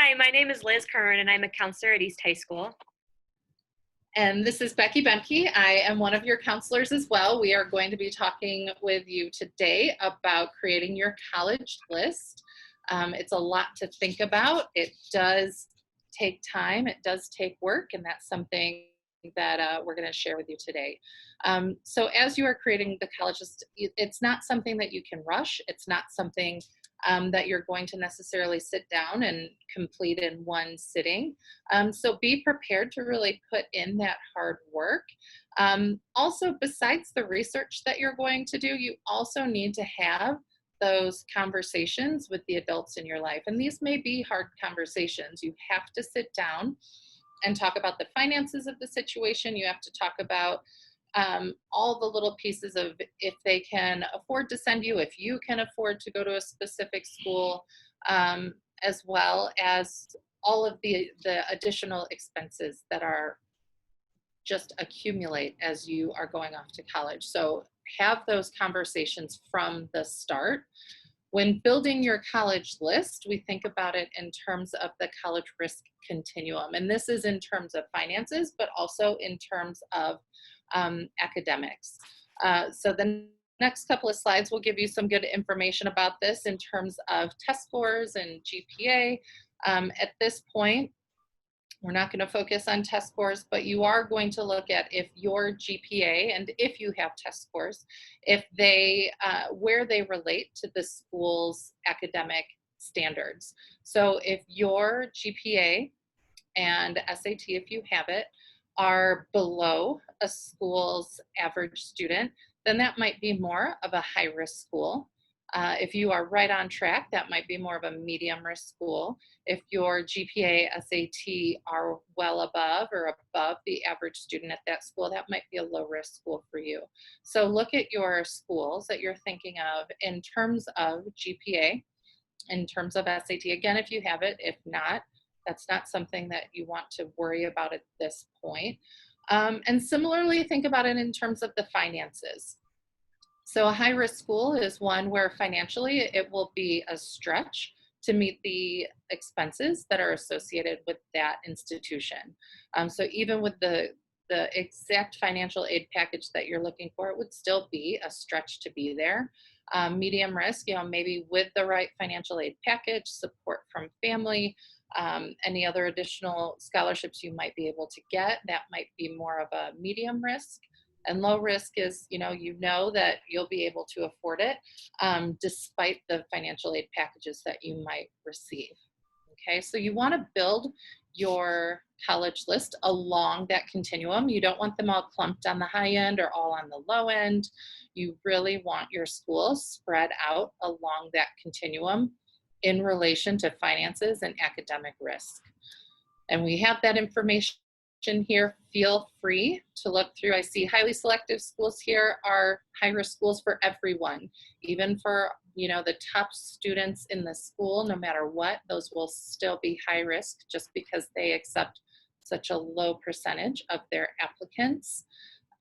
Hi, my name is Liz Kern, and I'm a counselor at East High School. And this is Becky Benke. I am one of your counselors as well. We are going to be talking with you today about creating your college list. It's a lot to think about. It does take time, it does take work, and that's something that we're going to share with you today. So as you are creating the college list, it's not something that you can rush. It's not something that you're going to necessarily sit down and complete in one sitting. So be prepared to really put in that hard work. Also, besides the research that you're going to do, you also need to have those conversations with the adults in your life. And these may be hard conversations. You have to sit down and talk about the finances of the situation. You have to talk about all the little pieces of if they can afford to send you, if you can afford to go to a specific school, as well as all of the additional expenses that are just accumulate as you are going off to college. So have those conversations from the start. When building your college list, we think about it in terms of the college risk continuum. And this is in terms of finances, but also in terms of academics. So the next couple of slides will give you some good information about this in terms of test scores and GPA. At this point, we're not going to focus on test scores, but you are going to look at if your GPA and if you have test scores, if they, where they relate to the school's academic standards. So if your GPA and SAT, if you have it, are below a school's average student, then that might be more of a high-risk school. If you are right on track, that might be more of a medium risk school. If your GPA, SAT are well above or above the average student at that school, that might be a low risk school for you. So look at your schools that you're thinking of in terms of GPA, in terms of SAT. Again, if you have it, if not, that's not something that you want to worry about at this point. And similarly, think about it in terms of the finances. So a high-risk school is one where financially it will be a stretch to meet the expenses that are associated with that institution. So even with the exact financial aid package that you're looking for, it would still be a stretch to be there. Medium risk, maybe with the right financial aid package, support from family, any other additional scholarships you might be able to get, that might be more of a medium risk. And low risk is, you know that you'll be able to afford it despite the financial aid packages that you might receive. Okay, so you want to build your college list along that continuum. You don't want them all clumped on the high end or all on the low end. You really want your school spread out along that continuum in relation to finances and academic risk. And we have that information here. Feel free to look through. I see highly selective schools here are high-risk schools for everyone, even for the top students in the school. No matter what, those will still be high risk just because they accept such a low percentage of their applicants.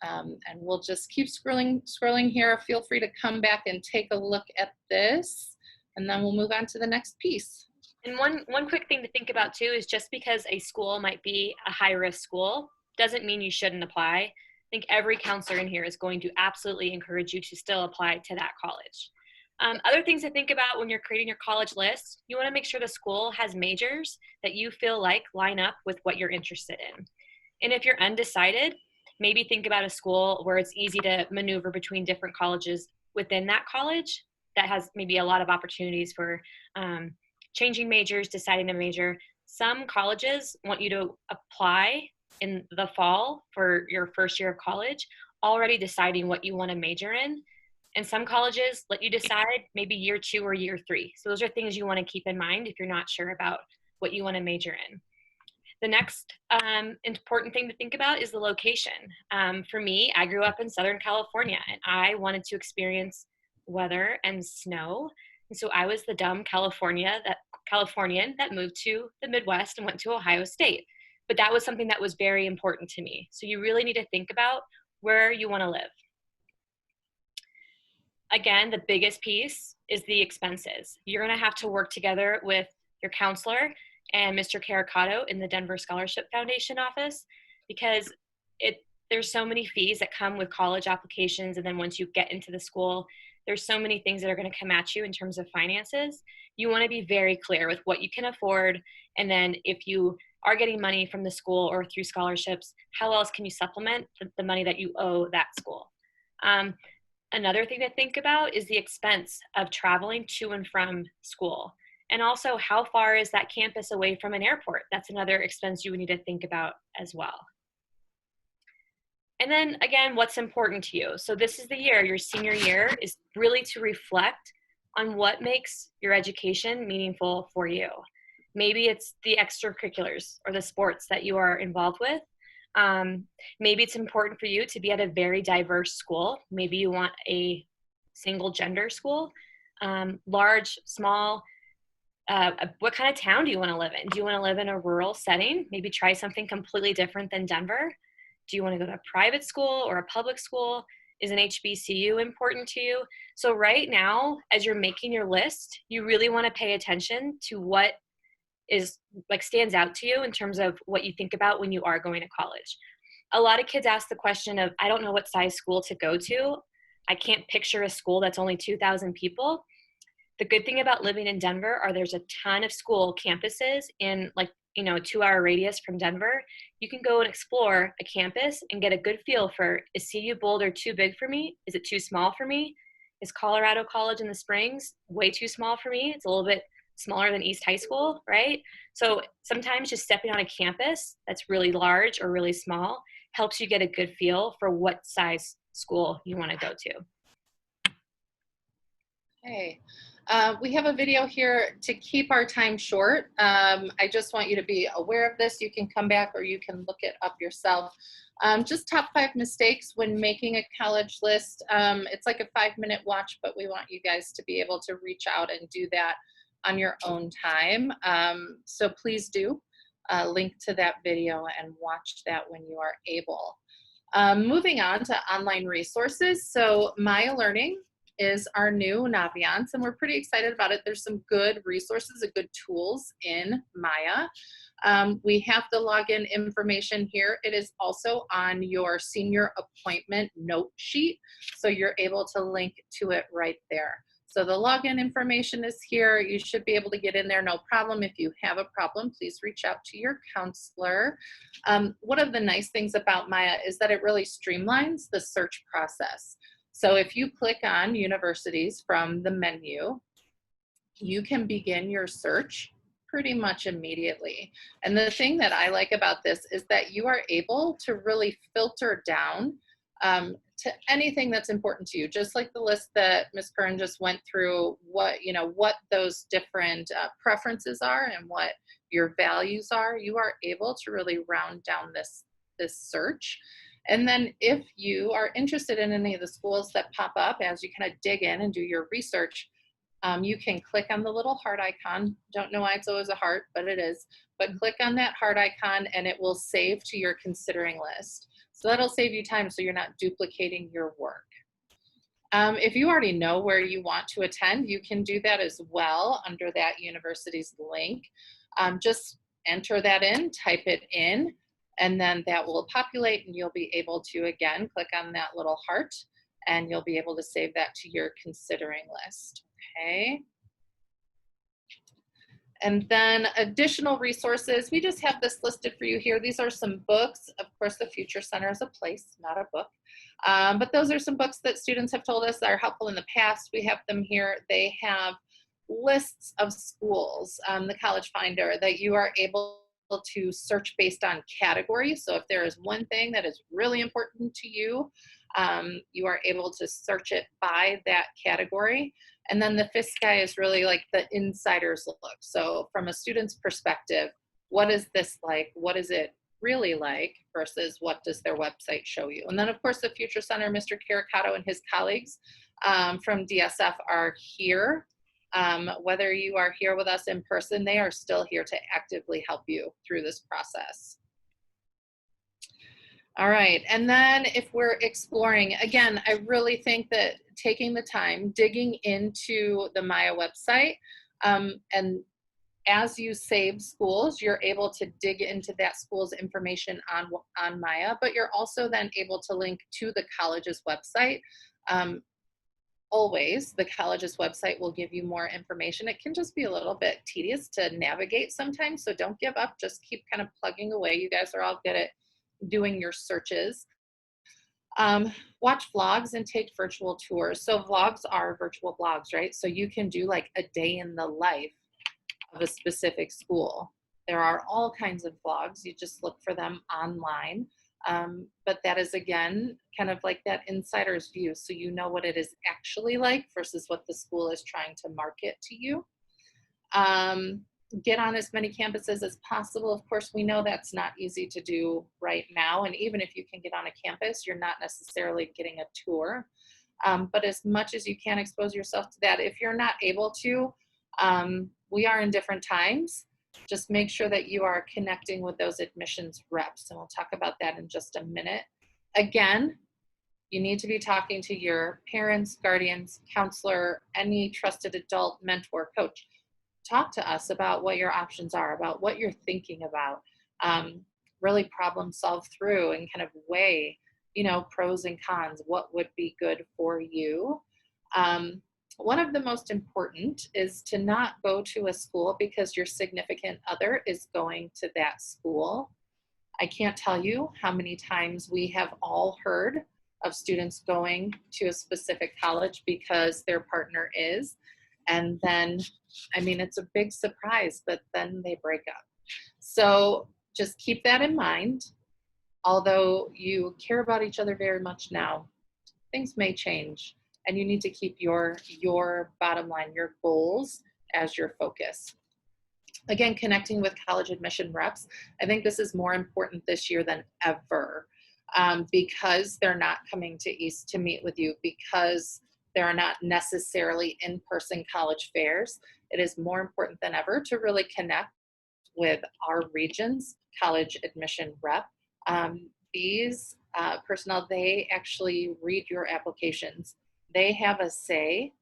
And we'll just keep scrolling here. Feel free to come back and take a look at this, and then we'll move on to the next piece. And one quick thing to think about too is just because a school might be a high-risk school doesn't mean you shouldn't apply. I think every counselor in here is going to absolutely encourage you to still apply to that college. Other things to think about when you're creating your college list, you want to make sure the school has majors that you feel like line up with what you're interested in. And if you're undecided, maybe think about a school where it's easy to maneuver between different colleges within that college that has maybe a lot of opportunities for changing majors, deciding a major. Some colleges want you to apply in the fall for your first year of college, already deciding what you want to major in. And some colleges let you decide maybe year 2 or year 3. So those are things you want to keep in mind if you're not sure about what you want to major in. The next important thing to think about is the location. For me, I grew up in Southern California and I wanted to experience weather and snow. And so I was the dumb Californian that moved to the Midwest and went to Ohio State. But that was something that was very important to me. So you really need to think about where you want to live. Again, the biggest piece is the expenses. You're going to have to work together with your counselor and Mr. Caricato in the Denver Scholarship Foundation office, because there's so many fees that come with college applications, and then once you get into the school, there's so many things that are going to come at you in terms of finances. You want to be very clear with what you can afford, and then if you are getting money from the school or through scholarships, how else can you supplement the money that you owe that school? Another thing to think about is the expense of traveling to and from school. And also, how far is that campus away from an airport? That's another expense you would need to think about as well. And then again, what's important to you? So this is the year, your senior year, is really to reflect on what makes your education meaningful for you. Maybe it's the extracurriculars or the sports that you are involved with. Maybe it's important for you to be at a very diverse school. Maybe you want a single gender school, large, small. What kind of town do you want to live in? Do you want to live in a rural setting? Maybe try something completely different than Denver. Do you want to go to a private school or a public school? Is an HBCU important to you? So right now, as you're making your list, you really want to pay attention to what stands out to you in terms of what you think about when you are going to college. A lot of kids ask the question of, I don't know what size school to go to. I can't picture a school that's only 2,000 people. The good thing about living in Denver are there's a ton of school campuses in a 2-hour radius from Denver. You can go and explore a campus and get a good feel for, is CU Boulder too big for me? Is it too small for me? Is Colorado College in the Springs way too small for me? It's a little bit smaller than East High School, right? So sometimes just stepping on a campus that's really large or really small helps you get a good feel for what size school you want to go to. Okay. We have a video here to keep our time short. I just want you to be aware of this. You can come back or you can look it up yourself. Just top 5 mistakes when making a college list. It's like a 5-minute watch, but we want you guys to be able to reach out and do that on your own time. So please do link to that video and watch that when you are able. Moving on to online resources. So Maya Learning is our new Naviance, and we're pretty excited about it. There's some good resources and good tools in Maya. We have the login information here. It is also on your senior appointment note sheet, so you're able to link to it right there. So the login information is here. You should be able to get in there, no problem. If you have a problem, please reach out to your counselor. One of the nice things about Maya is that it really streamlines the search process. So if you click on universities from the menu, you can begin your search pretty much immediately. And the thing that I like about this is that you are able to really filter down to anything that's important to you, just like the list that Ms. Curran just went through, what those different preferences are and what your values are. You are able to really round down this search. And then if you are interested in any of the schools that pop up as you kind of dig in and do your research, you can click on the little heart icon. Don't know why it's always a heart, but it is. But click on that heart icon and it will save to your considering list. So that'll save you time so you're not duplicating your work. If you already know where you want to attend, you can do that as well under that university's link. Just enter that in, type it in, and then that will populate and you'll be able to, again, click on that little heart and you'll be able to save that to your considering list, okay? And then additional resources, we just have this listed for you here. These are some books. Of course, the Future Center is a place, not a book. But those are some books that students have told us are helpful in the past. We have them here. They have lists of schools, the College Finder, that you are able to search based on categories. So if there is one thing that is really important to you, you are able to search it by that category. And then the FISCI is really like the insider's look. So from a student's perspective, what is this like? What is it really like versus what does their website show you? And then of course the Future Center, Mr. Caricato and his colleagues from DSF are here. Whether you are here with us in person, they are still here to actively help you through this process. All right, and then if we're exploring, again, I really think that taking the time, digging into the Maya website, and As you save schools, you're able to dig into that school's information on Maya, but you're also then able to link to the college's website. Um, Always, the college's website will give you more information. It can just be a little bit tedious to navigate sometimes, so don't give up. Just keep kind of plugging away. You guys are all good at doing your searches. Watch vlogs and take virtual tours. So vlogs are virtual blogs, right? So you can do like a day in the life of a specific school. There are all kinds of vlogs. You just look for them online. But that is, again, kind of like that insider's view. So you know what it is actually like versus what the school is trying to market to you. Get on as many campuses as possible. Of course, we know that's not easy to do right now. And even if you can get on a campus, you're not necessarily getting a tour. But as much as you can, expose yourself to that. If you're not able to, we are in different times. Just make sure that you are connecting with those admissions reps. And we'll talk about that in just a minute. Again, you need to be talking to your parents, guardians, counselor, any trusted adult, mentor, coach. Talk to us about what your options are, about what you're thinking about. Really problem solve through and kind of weigh, pros and cons. What would be good for you? One of the most important is to not go to a school because your significant other is going to that school. I can't tell you how many times we have all heard of students going to a specific college because their partner is, and then, it's a big surprise, but then they break up. So just keep that in mind. Although you care about each other very much now, things may change. And you need to keep your bottom line, your goals as your focus. Again, connecting with college admission reps. I think this is more important this year than ever because they're not coming to East to meet with you, because there are not necessarily in-person college fairs. It is more important than ever to really connect with our region's college admission rep. These personnel, they actually read your applications. They have a say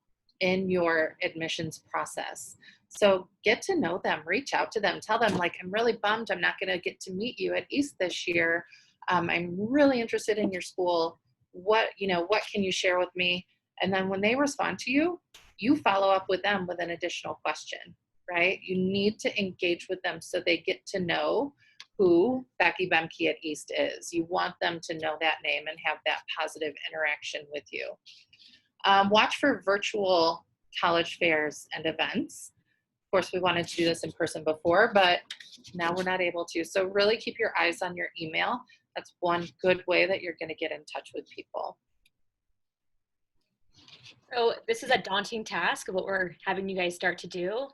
in your admissions process. So get to know them, reach out to them, tell them, like, I'm really bummed I'm not going to get to meet you at East this year. I'm really interested in your school. What can you share with me? And then when they respond to you, you follow up with them with an additional question, right? You need to engage with them so they get to know who Becky Bemke at East is. You want them to know that name and have that positive interaction with you. Watch for virtual college fairs and events. Of course, we wanted to do this in person before, but now we're not able to. So really keep your eyes on your email. That's one good way that you're going to get in touch with people. So this is a daunting task of what we're having you guys start to do.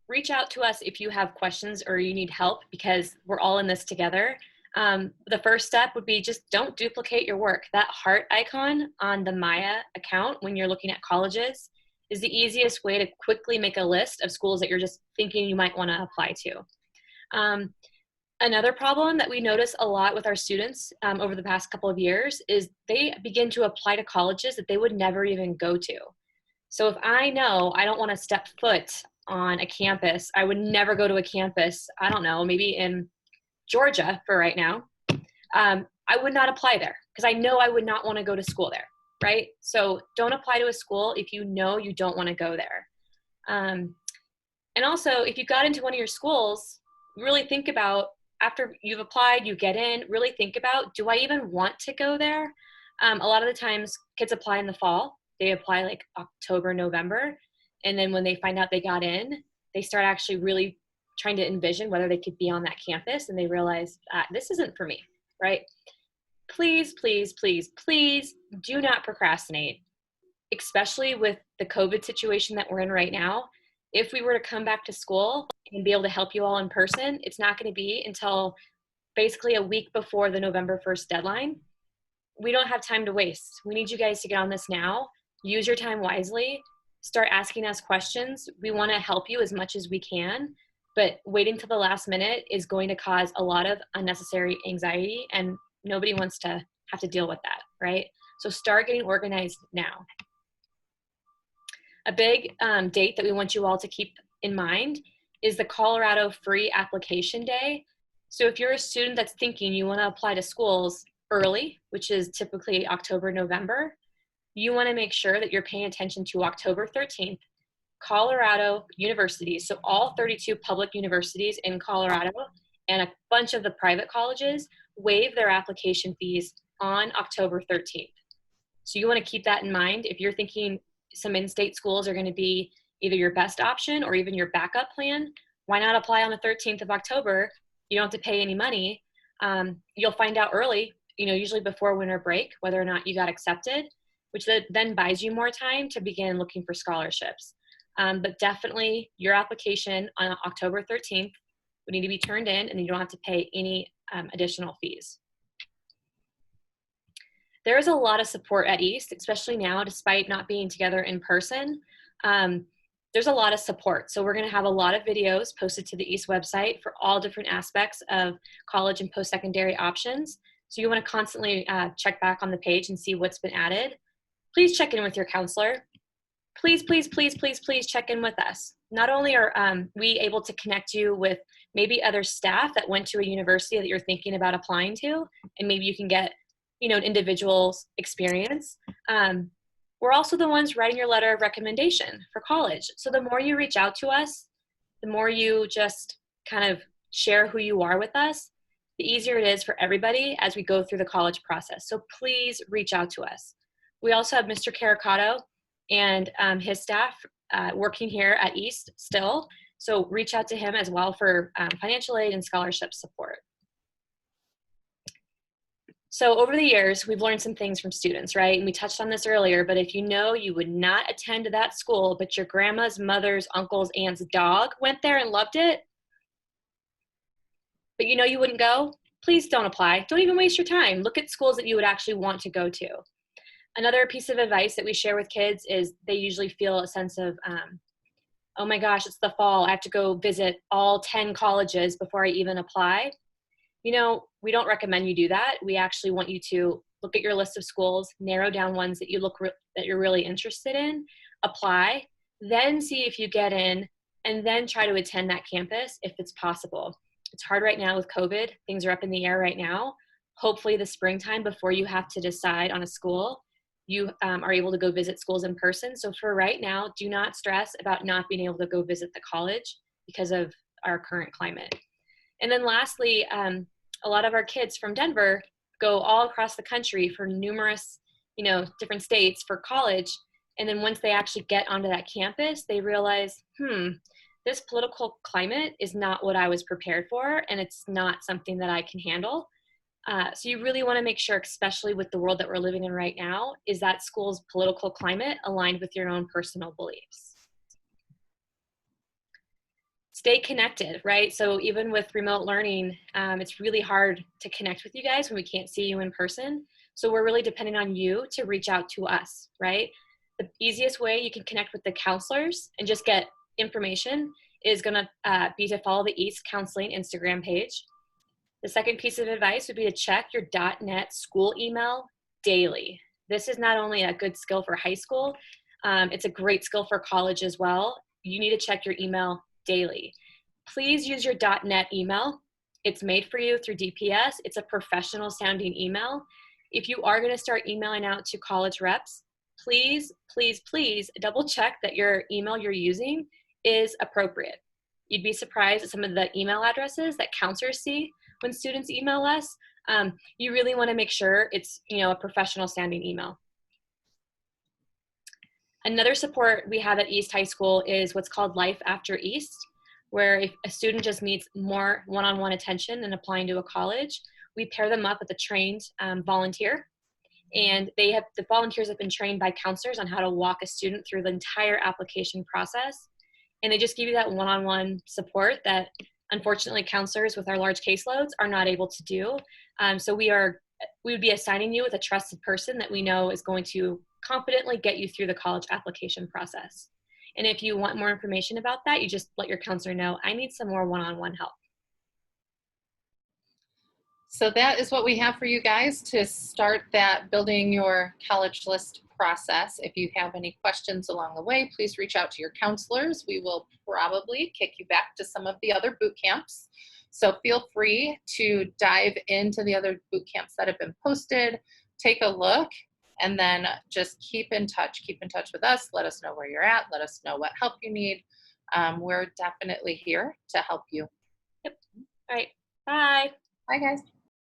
Reach out to us if you have questions or you need help, because we're all in this together. The first step would be just don't duplicate your work. That heart icon on the Maya account when you're looking at colleges is the easiest way to quickly make a list of schools that you're just thinking you might want to apply to. Another problem that we notice a lot with our students over the past couple of years is they begin to apply to colleges that they would never even go to. So if I know I don't want to step foot on a campus, I would never go to a campus, I don't know, maybe in Georgia for right now, I would not apply there because I know I would not want to go to school there, right? So don't apply to a school if you know you don't want to go there. And also, if you got into one of your schools, really think about, after you've applied, you get in, really think about, do I even want to go there? A lot of the times kids apply in the fall. They apply like October, November. And then when they find out they got in, they start actually really trying to envision whether they could be on that campus, and they realize this isn't for me, right? Please, please, please, please do not procrastinate, especially with the COVID situation that we're in right now. If we were to come back to school and be able to help you all in person, it's not going to be until basically a week before the November 1st deadline. We don't have time to waste. We need you guys to get on this now. Use your time wisely. Start asking us questions. We want to help you as much as we can, but waiting till the last minute is going to cause a lot of unnecessary anxiety, and nobody wants to have to deal with that, right? So start getting organized now. A big date that we want you all to keep in mind is the Colorado Free Application Day. So if you're a student that's thinking you want to apply to schools early, which is typically October, November, you want to make sure that you're paying attention to October 13th. Colorado universities, so all 32 public universities in Colorado and a bunch of the private colleges waive their application fees on October 13th. So you want to keep that in mind. If you're thinking some in-state schools are going to be either your best option or even your backup plan, why not apply on the 13th of October? You don't have to pay any money. You'll find out early, usually before winter break, whether or not you got accepted, which then buys you more time to begin looking for scholarships. But definitely your application on October 13th would need to be turned in, and you don't have to pay any additional fees. There is a lot of support at East, especially now, despite not being together in person. There's a lot of support. So we're going to have a lot of videos posted to the East website for all different aspects of college and post-secondary options. So you want to constantly check back on the page and see what's been added. Please check in with your counselor. Please, please, please, please, please check in with us. Not only are we able to connect you with maybe other staff that went to a university that you're thinking about applying to, and maybe you can get an individual's experience. We're also the ones writing your letter of recommendation for college. So the more you reach out to us, the more you just kind of share who you are with us, the easier it is for everybody as we go through the college process. So please reach out to us. We also have Mr. Caricato and his staff working here at East still. So reach out to him as well for financial aid and scholarship support. So over the years, we've learned some things from students, right? And we touched on this earlier, but if you would not attend that school, but your grandma's, mother's, uncle's, aunt's dog went there and loved it, but you wouldn't go, please don't apply. Don't even waste your time. Look at schools that you would actually want to go to. Another piece of advice that we share with kids is they usually feel a sense of, oh my gosh, it's the fall. I have to go visit all 10 colleges before I even apply. We don't recommend you do that. We actually want you to look at your list of schools, narrow down ones that that you're really interested in, apply, then see if you get in, and then try to attend that campus if it's possible. It's hard right now with COVID. Things are up in the air right now. Hopefully the springtime, before you have to decide on a school, you are able to go visit schools in person. So for right now, do not stress about not being able to go visit the college because of our current climate. And then lastly, a lot of our kids from Denver go all across the country for numerous, different states for college. And then once they actually get onto that campus, they realize, this political climate is not what I was prepared for, and it's not something that I can handle. So you really want to make sure, especially with the world that we're living in right now, is that school's political climate aligned with your own personal beliefs. Stay connected, right? So even with remote learning, it's really hard to connect with you guys when we can't see you in person. So we're really depending on you to reach out to us, right? The easiest way you can connect with the counselors and just get information is going to be to follow the East Counseling Instagram page. The second piece of advice would be to check your .NET school email daily. This is not only a good skill for high school, it's a great skill for college as well. You need to check your email daily. Please use your .NET email. It's made for you through DPS. It's a professional sounding email. If you are going to start emailing out to college reps, please, please, please double check that your email you're using is appropriate. You'd be surprised at some of the email addresses that counselors see when students email us. You really want to make sure it's a professional sounding email. Another support we have at East High School is what's called Life After East, where if a student just needs more one-on-one attention in applying to a college, we pair them up with a trained volunteer. And the volunteers have been trained by counselors on how to walk a student through the entire application process. And they just give you that one-on-one support that unfortunately counselors with our large caseloads are not able to do. So we would be assigning you with a trusted person that we know is going to confidently get you through the college application process. And if you want more information about that, you just let your counselor know, I need some more one-on-one help. So that is what we have for you guys to start that building your college list process. If you have any questions along the way, please reach out to your counselors. We will probably kick you back to some of the other boot camps. So feel free to dive into the other boot camps that have been posted, take a look, and then just keep in touch. Keep in touch with us. Let us know where you're at. Let us know what help you need. We're definitely here to help you. All right. Bye. Bye, guys.